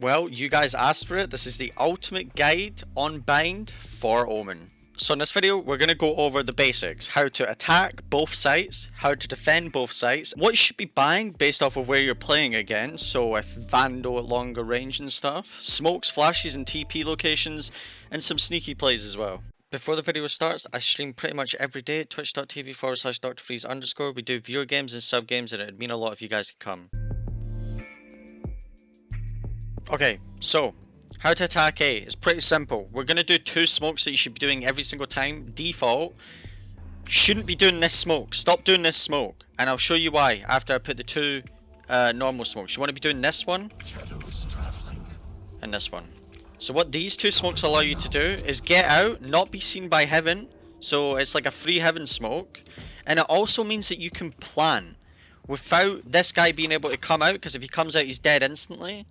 Well, you guys asked for it. This is the ultimate guide on bind for Omen. So in this video, we're going to go over the basics. How to attack both sites, how to defend both sites, what you should be buying based off of where you're playing against, so if Vandal at longer range and stuff, smokes, flashes and TP locations, and some sneaky plays as well. Before the video starts, I stream pretty much every day at twitch.tv/drfreeze_. We do viewer games and sub games, and it would mean a lot if you guys could come. Okay, so how to attack A is pretty simple. We're going to do two smokes that you should be doing every single time. Default, shouldn't be doing this smoke. Stop doing this smoke. And I'll show you why after I put the two normal smokes. You want to be doing this one and this one. So what these two smokes allow you to do is get out, not be seen by heaven. So it's like a free heaven smoke. And it also means that you can plan without this guy being able to come out, because if he comes out he's dead instantly.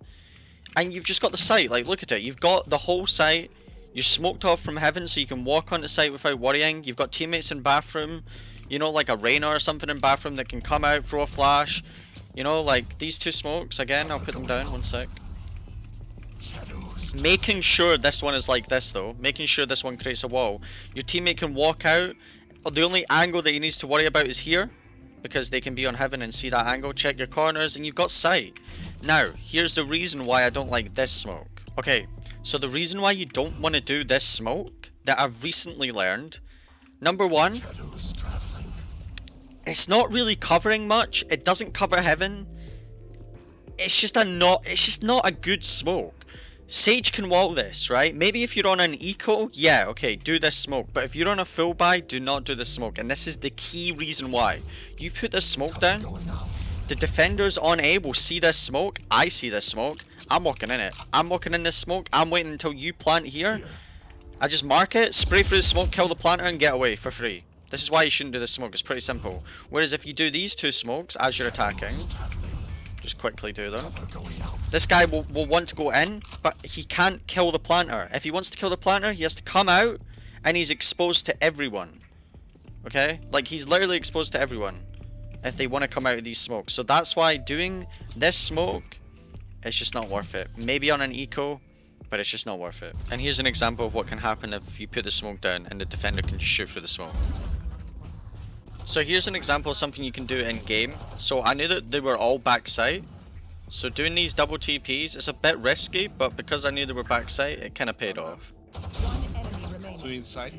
And you've just got the site, like look at it, you've got the whole site, you're smoked off from heaven so you can walk on the site without worrying. You've got teammates in bathroom, you know, like a Reyna or something in bathroom that can come out, throw a flash. You know, like these two smokes, again, I'll put them down, one sec. Making sure this one is like this though, making sure this one creates a wall. Your teammate can walk out, the only angle that he needs to worry about is here, because they can be on heaven and see that angle. Check your corners and you've got sight. Now, here's the reason why I don't like this smoke. Okay, so the reason why you don't want to do this smoke that I've recently learned. Number one, it's not really covering much. It doesn't cover heaven. It's just not a good smoke. Sage can wall this, right? Maybe if you're on an eco, yeah, okay, do this smoke. But if you're on a full buy, do not do this smoke. And this is the key reason why. You put this smoke down, the defenders on A will see this smoke. I see this smoke. I'm walking in it. I'm walking in this smoke. I'm waiting until you plant here. I just mark it, spray through the smoke, kill the planter, and get away for free. This is why you shouldn't do this smoke. It's pretty simple. Whereas if you do these two smokes as you're attacking, just quickly do them. This guy will want to go in, but he can't kill the planter. If he wants to kill the planter, he has to come out, and he's exposed to everyone. Okay? Like, he's literally exposed to everyone if they want to come out of these smokes. So that's why doing this smoke, it's just not worth it. Maybe on an eco, but it's just not worth it. And here's an example of what can happen if you put the smoke down and the defender can shoot through the smoke. So here's an example of something you can do in game. So I knew that they were all backside. So doing these double TPs is a bit risky, but because I knew they were backside, it kind of paid off. So inside.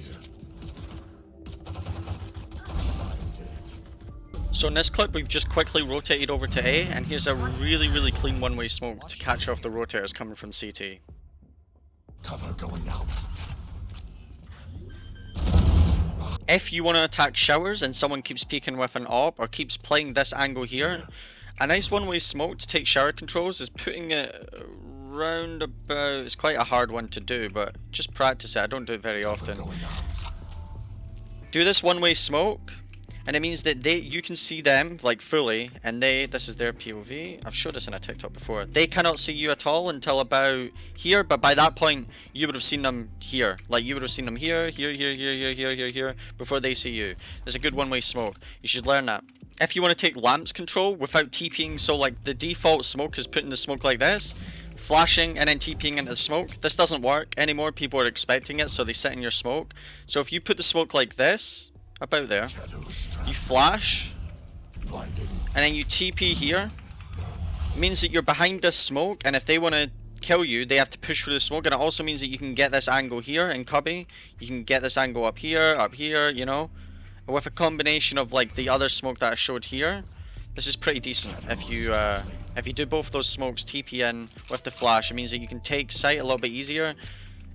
So in this clip, we've just quickly rotated over to A, and here's a really clean one-way smoke to catch off the rotators coming from CT. Cover going out. If you want to attack showers and someone keeps peeking with an AWP or keeps playing this angle here, a nice one-way smoke to take shower controls is putting it round about. It's quite a hard one to do, but just practice it. I don't do it very often. Do this one-way smoke, and it means that you can see them like fully, and this is their POV. I've showed this in a TikTok before. They cannot see you at all until about here, but by that point you would have seen them here. Like you would have seen them here, here, before they see you. There's a good one-way smoke. You should learn that. If you want to take lamps control without TPing, so like the default smoke is putting the smoke like this, flashing and then TPing into the smoke. This doesn't work anymore. People are expecting it, so they sit in your smoke. So if you put the smoke like this, about there, you flash, and then you TP here, it means that you're behind this smoke, and if they want to kill you, they have to push through the smoke. And it also means that you can get this angle here in cubby, you can get this angle up here, you know. And with a combination of like the other smoke that I showed here, this is pretty decent. If you do both those smokes, TP in with the flash, it means that you can take sight a little bit easier.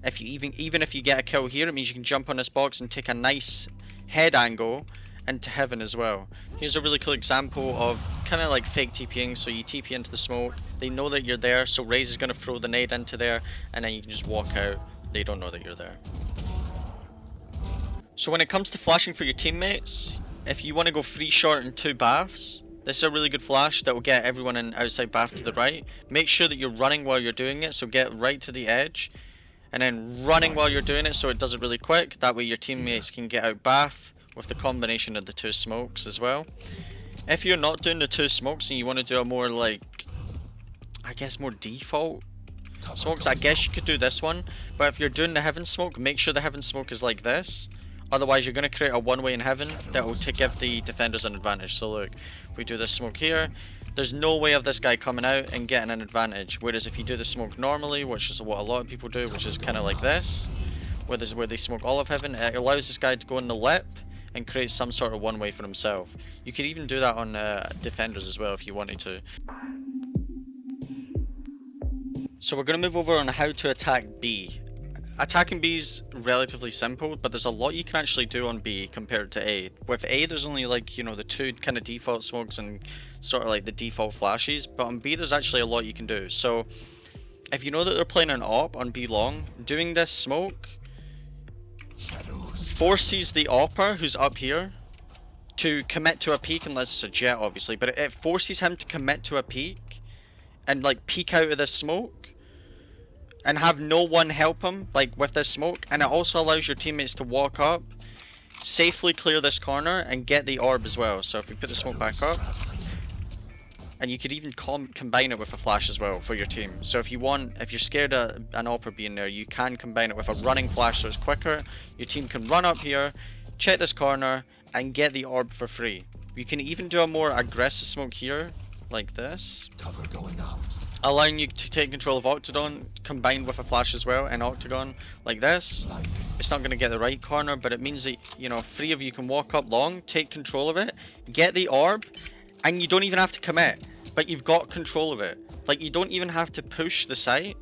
If you even if you get a kill here, it means you can jump on this box and take a nice head angle into heaven as well. Here's a really cool example of kind of like fake TPing. So you TP into the smoke, they know that you're there, so Raze is going to throw the nade into there, and then you can just walk out. They don't know that you're there. So when it comes to flashing for your teammates, if you want to go 3 short and 2 baths, this is a really good flash that will get everyone in outside bath to the right. Make sure that you're running while you're doing it, so get right to the edge, and then running while you're doing it so it does it really quick. That way your teammates can get out bath with the combination of the 2 smokes as well. If you're not doing the 2 smokes and you want to do a more like, I guess more default smokes, I guess you could do this one, but if you're doing the heaven smoke, make sure the heaven smoke is like this. Otherwise you're going to create a one-way in heaven that will give the defenders an advantage. So look, if we do this smoke here, there's no way of this guy coming out and getting an advantage. Whereas if you do the smoke normally, which is what a lot of people do, which is kind of like this, where they smoke all of heaven, it allows this guy to go in the lip and create some sort of one-way for himself. You could even do that on defenders as well if you wanted to. So we're going to move over on how to attack B. Attacking B is relatively simple, but there's a lot you can actually do on B compared to A. With A, there's only like, you know, the two kind of default smokes and sort of like the default flashes, but on B there's actually a lot you can do. So if you know that they're playing an AWP on B long, doing this smoke forces the AWPer who's up here to commit to a peek, unless it's a jet obviously, but it forces him to commit to a peek and like peek out of this smoke and have no one help him like with this smoke, and it also allows your teammates to walk up, safely clear this corner and get the orb as well. So if we put the smoke back up, and you could even combine it with a flash as well for your team. So if you're scared of an AWPer being there, you can combine it with a running flash so it's quicker. Your team can run up here, check this corner and get the orb for free. You can even do a more aggressive smoke here like this, Cover going out. allowing you to take control of Octagon combined with a flash as well, and Octagon like this. It's not going to get the right corner, but it means that, you know, three of you can walk up long, take control of it, get the orb, and you don't even have to commit, but you've got control of it. Like, you don't even have to push the site,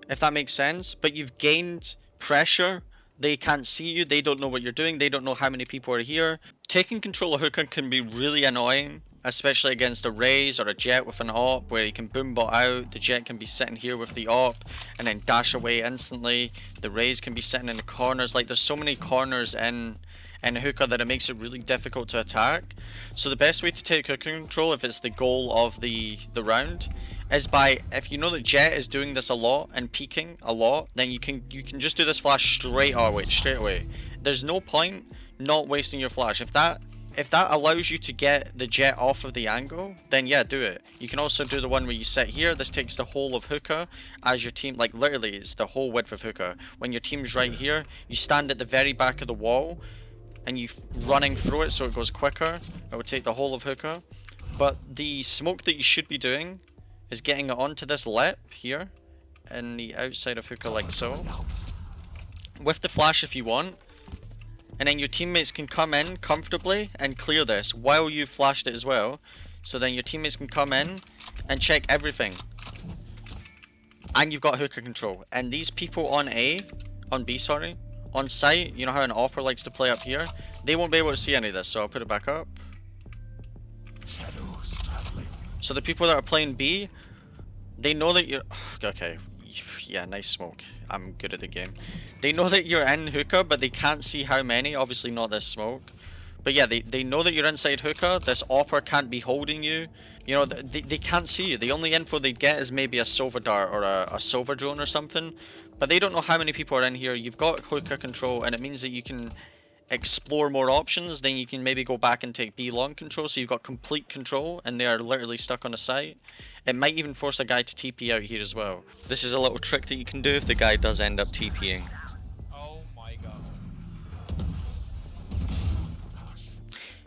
if that makes sense, but you've gained pressure. They can't see you, they don't know what you're doing, they don't know how many people are here. Taking control of hookah can be really annoying, especially against a Raze or a Jet with an AWP, where you can boom bot out. The Jet can be sitting here with the AWP and then dash away instantly. The Raze can be sitting in the corners. Like, there's so many corners in hookah that it makes it really difficult to attack. So the best way to take hookah control, if it's the goal of the round, is by, if you know that Jet is doing this a lot and peeking a lot, then you can just do this flash straight away. There's no point not wasting your flash. If that allows you to get the Jet off of the angle, then yeah, do it. You can also do the one where you sit here. This takes the whole of hookah as your team, like literally it's the whole width of hookah. When your team's right here, you stand at the very back of the wall and you running through it so it goes quicker. It would take the whole of hookah. But the smoke that you should be doing is getting it onto this lip here in the outside of hookah like so, with the flash if you want. And then your teammates can come in comfortably and clear this while you flashed it as well. So then your teammates can come in and check everything. And you've got hookah control. And these people on B, on site, you know how an AWPer likes to play up here? They won't be able to see any of this, so I'll put it back up. So the people that are playing B, they know that you're... Okay, yeah, nice smoke. I'm good at the game. They know that you're in hookah, but they can't see how many. Obviously not this smoke. But yeah, they know that you're inside hookah. This AWPer can't be holding you. You know, they can't see you. The only info they get is maybe a silver dart or a silver drone or something. But they don't know how many people are in here. You've got hookah control, and it means that you can explore more options. Then you can maybe go back and take B long control, so you've got complete control and they are literally stuck on a site. It might even force a guy to TP out here as well. This is a little trick that you can do if the guy does end up TPing. Oh my god.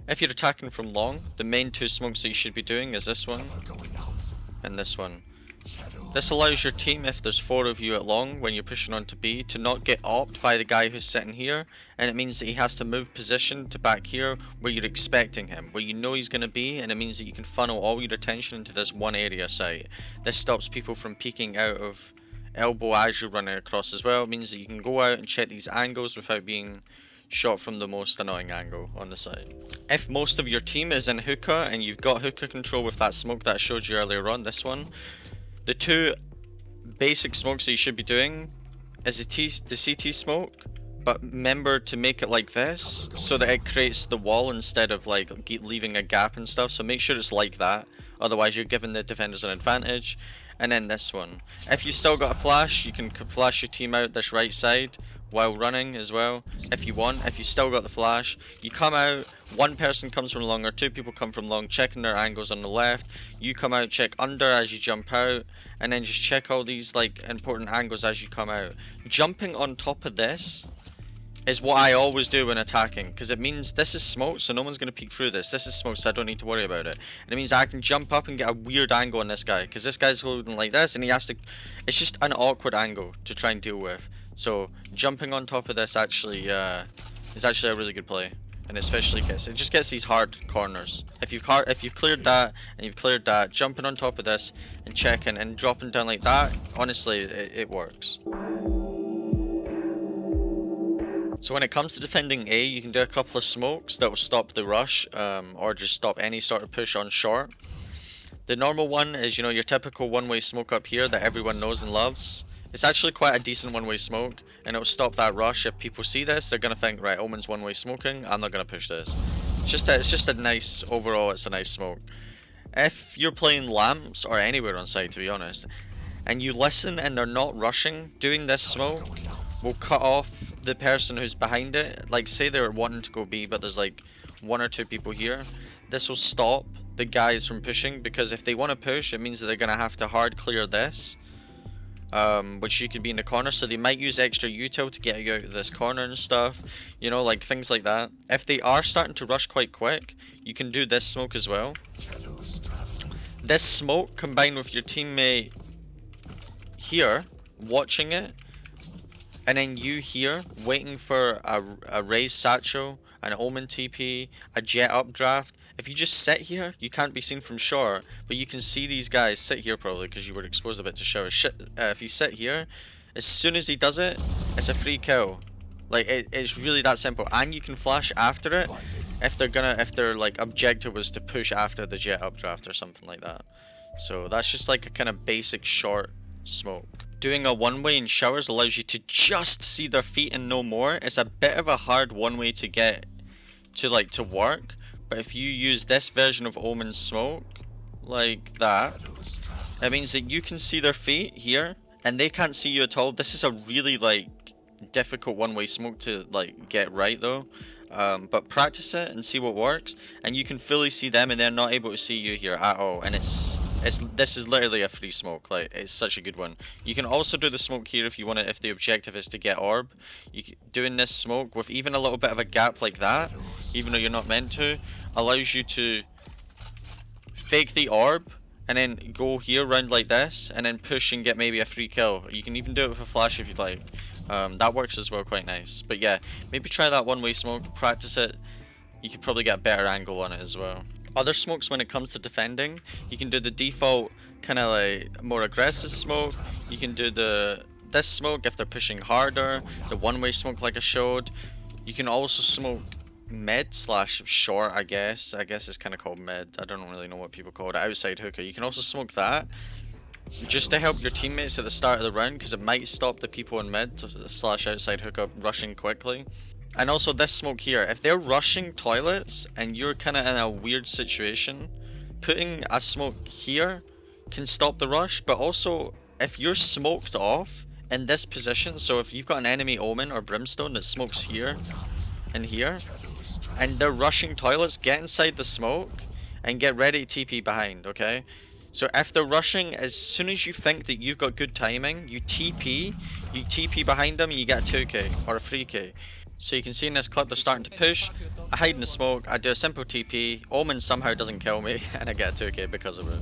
If you're attacking from long, the main two smokes that you should be doing is this one and this one. This allows your team, if there's 4 of you at long when you're pushing on to B, to not get opt by the guy who's sitting here, and it means that he has to move position to back here where you're expecting him, where you know he's going to be, and it means that you can funnel all your attention into this one area site. This stops people from peeking out of elbow as you're running across as well. It means that you can go out and check these angles without being shot from the most annoying angle on the site. If most of your team is in hookah and you've got hookah control with that smoke that I showed you earlier on, this one, the two basic smokes that you should be doing is the CT smoke, but remember to make it like this so that it creates the wall instead of like leaving a gap and stuff. So make sure it's like that, otherwise you're giving the defenders an advantage. And then this one, if you still got a flash, you can flash your team out this right side while running as well, if you want, if you still got the flash. You come out, one person comes from long or two people come from long, checking their angles on the left. You come out, check under as you jump out, and then just check all these like important angles as you come out. Jumping on top of this is what I always do when attacking, because it means this is smoke, so no one's going to peek through this. This is smoke, so I don't need to worry about it. And it means I can jump up and get a weird angle on this guy, because this guy's holding like this, and he has to... It's just an awkward angle to try and deal with. So jumping on top of this actually is actually a really good play, and especially it just gets these hard corners. If you've cleared that and you've cleared that, jumping on top of this and checking and dropping down like that, honestly, it works. So when it comes to defending A, you can do a couple of smokes that will stop the rush, or just stop any sort of push on short. The normal one is, you know, your typical one-way smoke up here that everyone knows and loves. It's actually quite a decent one-way smoke, and it'll stop that rush. If people see this, they're gonna think, right, Omen's one-way smoking, I'm not gonna push this. It's just a nice, overall, it's a nice smoke. If you're playing lamps, or anywhere on site to be honest, and you listen and they're not rushing, doing this smoke will cut off the person who's behind it. Like, say they're wanting to go B, but there's like one or two people here. This will stop the guys from pushing, because if they want to push, it means that they're gonna have to hard clear this, which you could be in the corner. So they might use extra util to get you out of this corner and stuff, you know, like things like that. If they are starting to rush quite quick, you can do this smoke as well. This smoke combined with your teammate here watching it, and then you here waiting for a raised satchel, an Omen TP, a jet updraft. If you just sit here, you can't be seen from shore, but you can see these guys sit here probably because you were exposed a bit to shower. If you sit here, as soon as he does it, it's a free kill. Like, it's really that simple, and you can flash after it if their like objective was to push after the jet updraft or something like that. So that's just like a kind of basic short smoke. Doing a one-way in showers allows you to just see their feet and no more. It's a bit of a hard one-way to get to work, but if you use this version of Omen smoke like that, it means that you can see their feet here and they can't see you at all. This is a really like difficult one-way smoke to like get right though, but practice it and see what works, and you can fully see them and they're not able to see you here at all. And this is literally a free smoke. Like, it's such a good one. You can also do the smoke here if you want it, if the objective is to get orb. Doing this smoke with even a little bit of a gap like that, even though you're not meant to, allows you to fake the orb and then go here round like this and then push and get maybe a free kill. You can even do it with a flash if you'd like. That works as well, quite nice. But yeah, maybe try that one-way smoke, practice it. You could probably get a better angle on it as well. Other smokes when it comes to defending, you can do the default kind of like more aggressive smoke. You can do this smoke if they're pushing harder, the one-way smoke like I showed. You can also smoke mid slash short, I guess it's kind of called mid. I don't really know what people call it. Outside hookah. You can also smoke that just to help your teammates at the start of the round, because it might stop the people in mid slash outside hookah rushing quickly. And also this smoke here, if they're rushing toilets and you're kind of in a weird situation, putting a smoke here can stop the rush. But also if you're smoked off in this position, so if you've got an enemy Omen or Brimstone that smokes here and here, and they're rushing toilets, get inside the smoke and get ready to TP behind, okay? So if they're rushing, as soon as you think that you've got good timing, you TP behind them and you get a 2k or a 3k. So you can see in this clip they're starting to push, I hide in the smoke, I do a simple TP, Omen somehow doesn't kill me, and I get a 2k because of it.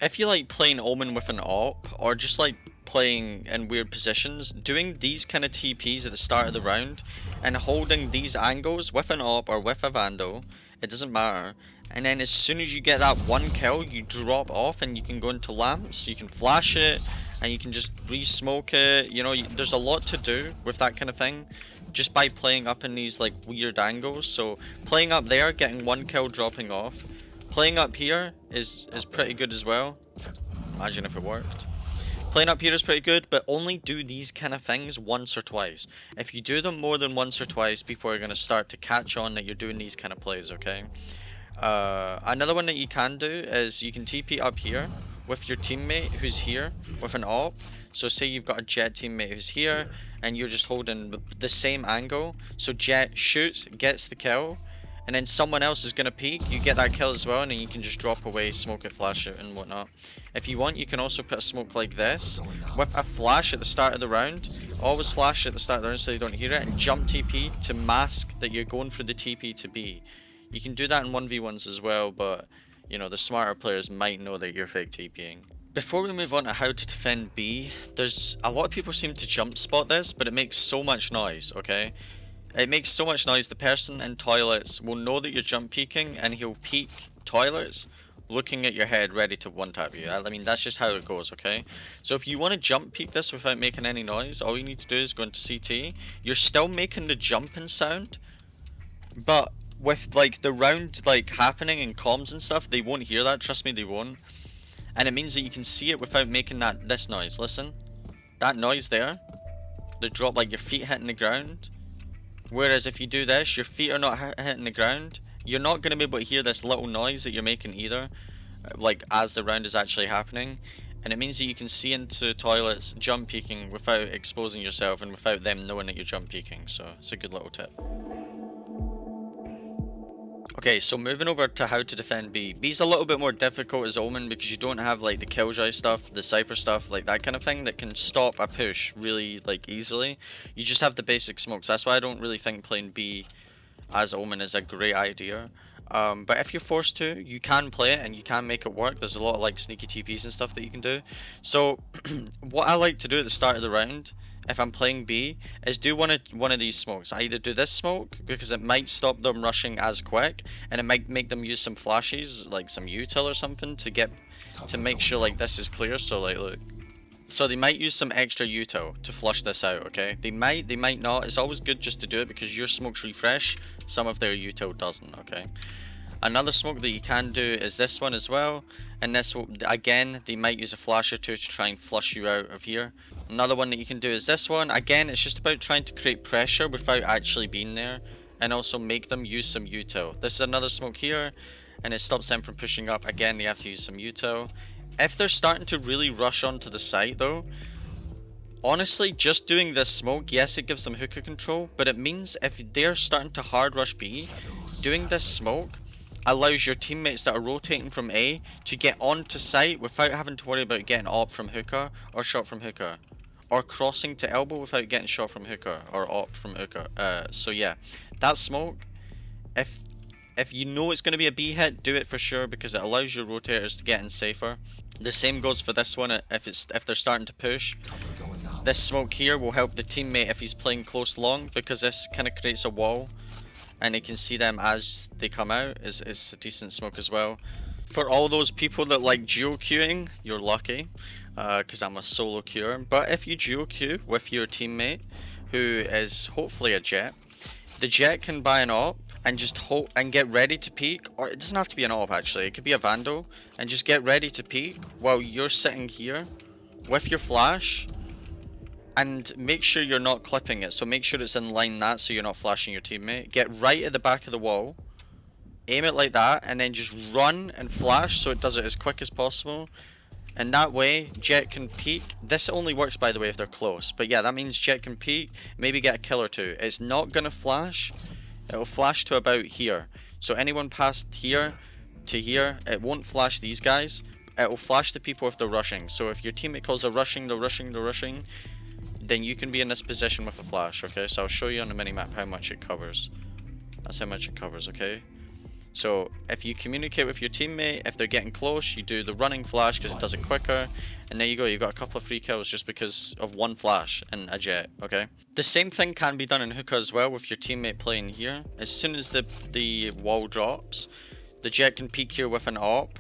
If you like playing Omen with an op, or just like playing in weird positions, doing these kind of TPs at the start of the round, and holding these angles with an op or with a Vandal, it doesn't matter, and then as soon as you get that one kill, you drop off and you can go into lamps, you can flash it, and you can just re-smoke it. You know, there's a lot to do with that kind of thing, just by playing up in these like weird angles. So playing up there, getting one kill, dropping off. Playing up here is pretty good as well. Imagine if it worked. Playing up here is pretty good, but only do these kind of things once or twice. If you do them more than once or twice, people are going to start to catch on that you're doing these kind of plays, okay? Another one that you can do is you can TP up here with your teammate who's here with an AWP. So say you've got a Jet teammate who's here and you're just holding the same angle. So Jet shoots, gets the kill, and then someone else is going to peek, you get that kill as well, and then you can just drop away, smoke it, flash it, and whatnot. If you want, you can also put a smoke like this with a flash at the start of the round. Always flash at the start of the round so they don't hear it, and jump TP to mask that you're going for the TP to B. You can do that in 1v1s as well, but you know, the smarter players might know that you're fake TPing. Before we move on to how to defend B, there's a lot of people seem to jump spot this, but it makes so much noise, okay? It makes so much noise, the person in toilets will know that you're jump peeking and he'll peek toilets looking at your head ready to one tap you. I mean, that's just how it goes, okay? So if you want to jump peek this without making any noise, all you need to do is go into CT. You're still making the jumping sound, but with like the round like happening in comms and stuff, they won't hear that, trust me, they won't. And it means that you can see it without making this noise. Listen, that noise there, the drop, like your feet hitting the ground. Whereas if you do this, your feet are not hitting the ground, you're not going to be able to hear this little noise that you're making either, like as the round is actually happening. And it means that you can see into toilets jump peeking without exposing yourself and without them knowing that you're jump peeking. So it's a good little tip. Okay, so moving over to how to defend B. B's a little bit more difficult as Omen because you don't have like the Killjoy stuff, the Cypher stuff, like that kind of thing that can stop a push really like easily. You just have the basic smokes. That's why I don't really think playing B as Omen is a great idea. But if you're forced to, you can play it and you can make it work. There's a lot of like sneaky TPs and stuff that you can do. So what I like to do at the start of the round, if I'm playing B, is do one of these smokes. I either do this smoke because it might stop them rushing as quick, and it might make them use some flashes, like some util or something, to make sure like this is clear. So like look, so they might use some extra util to flush this out. Okay, they might not. It's always good just to do it because your smokes refresh, some of their util doesn't. Okay. Another smoke that you can do is this one as well, and this will, again, they might use a flash or two to try and flush you out of here. Another one that you can do is this one. Again, it's just about trying to create pressure without actually being there, and also make them use some util. This is another smoke here, and it stops them from pushing up. Again, they have to use some util. If they're starting to really rush onto the site though, honestly, just doing this smoke, yes, it gives them hookah control, but it means if they're starting to hard rush B, doing this smoke allows your teammates that are rotating from A to get onto site without having to worry about getting AWP from hookah or shot from hookah, or crossing to elbow without getting shot from hookah or AWP from hookah. So yeah, that smoke, if you know it's going to be a B hit, do it for sure because it allows your rotators to get in safer. The same goes for this one. If they're starting to push, this smoke here will help the teammate if he's playing close long, because this kind of creates a wall and they can see them as they come out. Is a decent smoke as well. For all those people that like duo queuing, you're lucky, because I'm a solo queuer. But if you duo queue with your teammate, who is hopefully a Jet, the Jet can buy an AWP and just hope and get ready to peek, or it doesn't have to be an AWP actually, it could be a Vandal, and just get ready to peek while you're sitting here with your flash. And make sure you're not clipping it, so make sure it's in line that so you're not flashing your teammate. Get right at the back of the wall, aim it like that, and then just run and flash so it does it as quick as possible. And that way Jet can peek. This only works by the way if they're close, but yeah, that means Jet can peek, maybe get a kill or two. It's not gonna flash, it'll flash to about here. So anyone past here to here, it won't flash these guys, it will flash the people if they're rushing. So if your teammate calls they're rushing, then you can be in this position with a flash. Okay, so I'll show you on the minimap how much it covers. That's how much it covers, okay? So if you communicate with your teammate, if they're getting close, you do the running flash because it does it quicker, and there you go, you've got a couple of free kills just because of one flash and a Jet. Okay, the same thing can be done in hookah as well with your teammate playing here. As soon as the wall drops, the Jet can peek here with an AWP.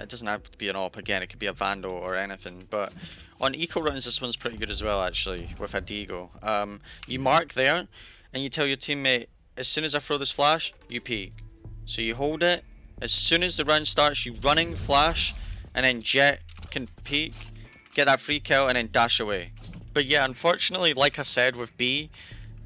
It doesn't have to be an AWP again, it could be a Vandal or anything, but on eco runs this one's pretty good as well actually, with a Deagle. You mark there, and you tell your teammate, as soon as I throw this flash, you peek. So you hold it, as soon as the round starts, you running flash, and then Jet can peek, get that free kill, and then dash away. But yeah, unfortunately, like I said with B,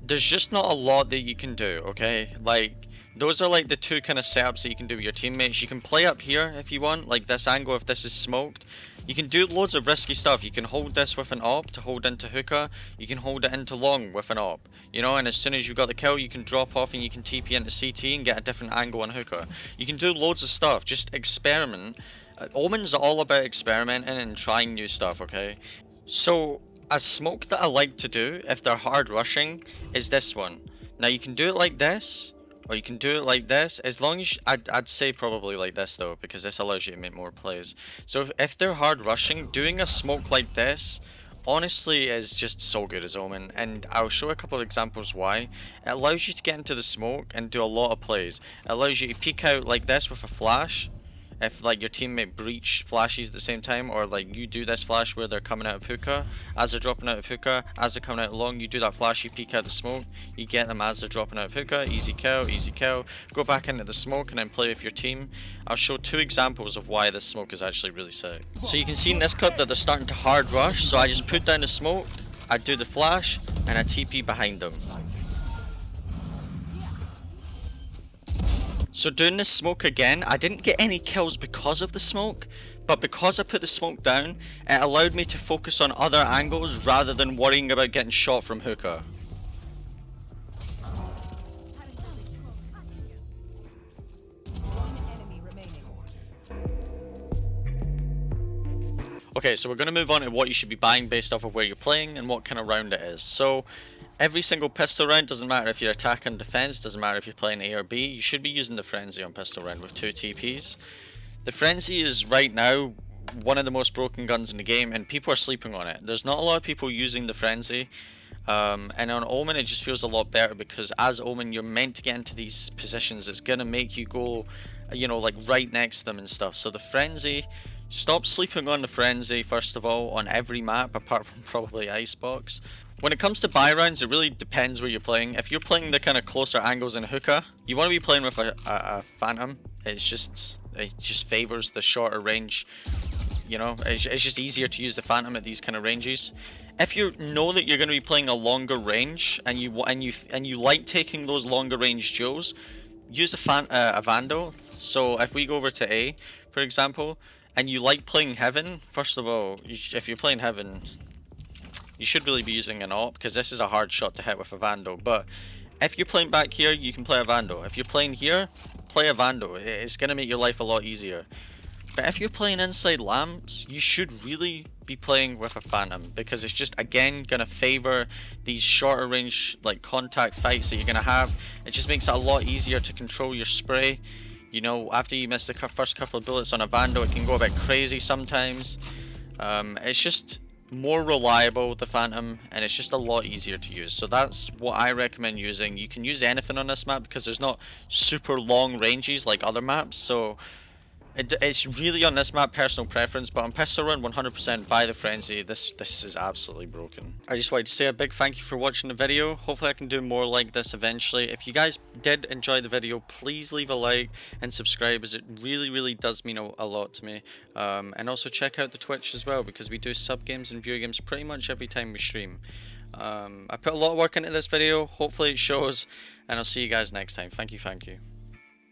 there's just not a lot that you can do, okay? Like, Those are like the two kind of setups that you can do with your teammates. You can play up here if you want, like this angle if this is smoked. You can do loads of risky stuff. You can hold this with an AWP to hold into hookah. You can hold it into long with an AWP. You know, and as soon as you've got the kill, you can drop off and you can TP into CT and get a different angle on hookah. You can do loads of stuff. Just experiment. Omen's all about experimenting and trying new stuff, okay? So, a smoke that I like to do if they're hard rushing is this one. Now you can do it like this, or you can do it like this, as long as I'd say probably like this though, because this allows you to make more plays. So if they're hard rushing, doing a smoke like this honestly is just so good as Omen, and I'll show a couple of examples why. It allows you to get into the smoke and do a lot of plays. It allows you to peek out like this with a flash, if like your teammate breach flashes at the same time, or like you do this flash where they're coming out of hookah, as they're dropping out of hookah, as they're coming out long, you do that flash, you peek out the smoke, you get them as they're dropping out of hookah, easy kill, go back into the smoke and then play with your team. I'll show two examples of why this smoke is actually really sick. So you can see in this clip that they're starting to hard rush, so I just put down the smoke, I do the flash, and I TP behind them. So doing this smoke again, I didn't get any kills because of the smoke, but because I put the smoke down, it allowed me to focus on other angles rather than worrying about getting shot from hookah. Okay, so we're going to move on to what you should be buying based off of where you're playing and what kind of round it is. So every single pistol round, doesn't matter if you're attack and defense, doesn't matter if you're playing A or B, you should be using the Frenzy on pistol round with 2 TPs. The Frenzy is right now one of the most broken guns in the game, and people are sleeping on it. There's not a lot of people using the Frenzy, and on Omen it just feels a lot better, because as Omen you're meant to get into these positions. It's going to make you go, you know, like right next to them and stuff. So the Frenzy, stop sleeping on the Frenzy first of all on every map apart from probably Icebox. When it comes to buy rounds, it really depends where you're playing. If you're playing the kind of closer angles in hookah, you want to be playing with a Phantom. It just favors the shorter range. You know, it's just easier to use the Phantom at these kind of ranges. If you know that you're going to be playing a longer range and you like taking those longer range duels, use a Vandal. So if we go over to A, for example, and you like playing Heaven, first of all, if you're playing Heaven, you should really be using an AWP, because this is a hard shot to hit with a Vandal. But if you're playing back here, you can play a Vandal. If you're playing here, play a Vandal. It's going to make your life a lot easier. But if you're playing inside lamps, you should really be playing with a Phantom, because it's just again going to favor these shorter range like contact fights that you're going to have. It just makes it a lot easier to control your spray. You know, after you miss the first couple of bullets on a Vandal, it can go a bit crazy sometimes. It's just more reliable, the Phantom, and it's just a lot easier to use. So that's what I recommend using. You can use anything on this map because there's not super long ranges like other maps, so it's really on this map personal preference. But on pistol round, 100% buy the Frenzy. This is absolutely broken. I just wanted to say a big thank you for watching the video. Hopefully I can do more like this eventually. If you guys did enjoy the video, please leave a like and subscribe, as it really does mean a lot to me. And also check out the Twitch as well, because we do sub games and viewer games pretty much every time we stream. I put a lot of work into this video. Hopefully it shows, and I'll see you guys next time. Thank you.